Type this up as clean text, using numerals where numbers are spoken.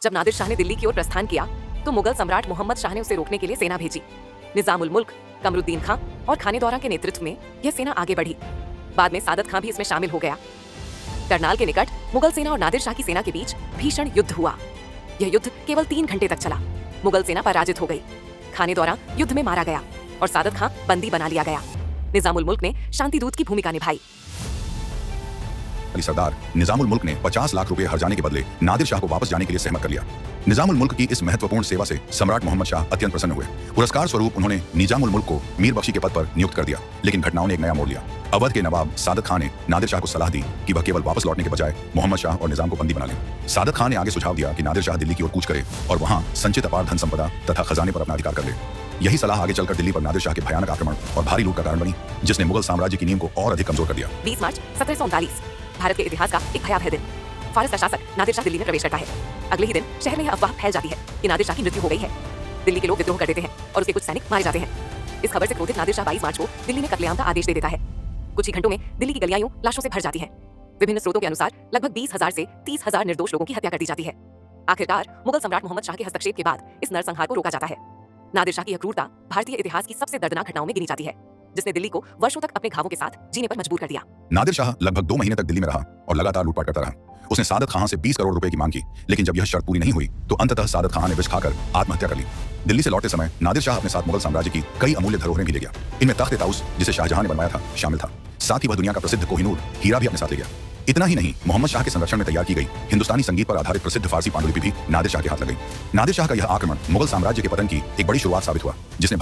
जब नादिर शाह ने दिल्ली की ओर प्रस्थान किया तो मुगल सम्राट मोहम्मद शाह ने उसे रोकने के लिए सेना भेजी। निजामुल मुल्क, कमरुद्दीन खां और खाने दौरा के नेतृत्व में यह सेना आगे बढ़ी। बाद में सादत खां भी इसमें शामिल हो गया। करनाल के निकट मुगल सेना और नादिर शाह की सेना के बीच भीषण युद्ध हुआ। यह युद्ध केवल 3 घंटे तक चला। मुगल सेना पराजित हो गई। खाने दौरा युद्ध में मारा गया और सादत खां बंदी बना लिया गया। निजामुल मुल्क ने शांति दूत की भूमिका निभाई। सरदार निजामुल मुल्क ने 50 लाख रुपए हर जाने के बदले नादिर शाह को वापस जाने के लिए सहमत कर लिया। निजामुल मुल्क की इस महत्वपूर्ण सेवा से सम्राट मोहम्मद शाह अत्यंत प्रसन्न हुए। पुरस्कार स्वरूप उन्होंने निजामुल मुल्क को मीर बख्शी के पद पर नियुक्त कर दिया। लेकिन घटनाओं ने एक नया मोड़ लिया। अवध के नवाब सादत खां ने नादिर शाह को सलाह दी कि वह केवल वापस लौटने के बजाय मोहम्मद शाह और निजाम को बंदी बना लें। सादत खां ने आगे सुझाव दिया कि नादिर शाह दिल्ली की ओर कूच करे और वहां संचित अपार धन संपदा तथा खजाने पर अपना अधिकार कर ले। यही सलाह आगे चलकर दिल्ली पर नादिर शाह के भयानक आक्रमण और भारी लूट का कारण बनी, जिसने मुगल साम्राज्य की नींव को और अधिक कमजोर कर दिया। 20 मार्च 1739 भारत के इतिहास का एक भयावह दिन। फारस का शासक नादिर शाह दिल्ली में प्रवेश करता है। अगले ही दिन शहर में यह अफवाह फैल जाती है कि नादिर शाह की मृत्यु हो गई है। दिल्ली के लोग विद्रोह कर देते हैं और उसके कुछ सैनिक मारे जाते हैं। इस खबर से क्रोधित नादिर शाह 22 मार्च को दिल्ली में कत्लेआम का आदेश दे देता है। कुछ ही घंटों में दिल्ली की गलियां लाशों से भर जाती हैं। विभिन्न स्रोतों के अनुसार लगभग 20,000 से 30,000 निर्दोष लोगों की हत्या कर दी जाती है। आखिरकार मुगल सम्राट मोहम्मद शाह के हस्तक्षेप के बाद इस नरसंहार को रोका जाता है। नादिर शाह की यह क्रूरता भारतीय इतिहास की सबसे दर्दनाक घटनाओं में गिनी जाती है, जिसने दिल्ली को वर्षों तक अपने घावों के साथ जीने पर मजबूर कर दिया। नादिर शाह लगभग 2 महीने तक दिल्ली में रहा और लगातार लूटपाट करता रहा। उसने सादत खां से 20 करोड़ रुपए की मांग की, लेकिन जब यह शर्त पूरी नहीं हुई तो अंततः सादत खां ने विष खाकर आत्महत्या कर ली। दिल्ली से लौटते समय नादिर शाह अपने साथ मुगल साम्राज्य की कई अमूल्य धरोहरें भी ले गया। इनमें तख्त ताउस, जिसे शाहजहां ने बनवाया था, शामिल था। साथ ही वह दुनिया का प्रसिद्ध कोहिनूर हीरा भी अपने साथ ले गया। इतना ही नहीं, मोहम्मद शाह के संरक्षण में तैयार की गई हिंदुस्तानी संगीत पर आधारित प्रसिद्ध फारसी पांडुलिपि भी नादिर शाह के हाथ लग गई। नादिर शाह का यह आक्रमण मुगल साम्राज्य के पतन की एक बड़ी शुरुआत साबित हुआ, जिसने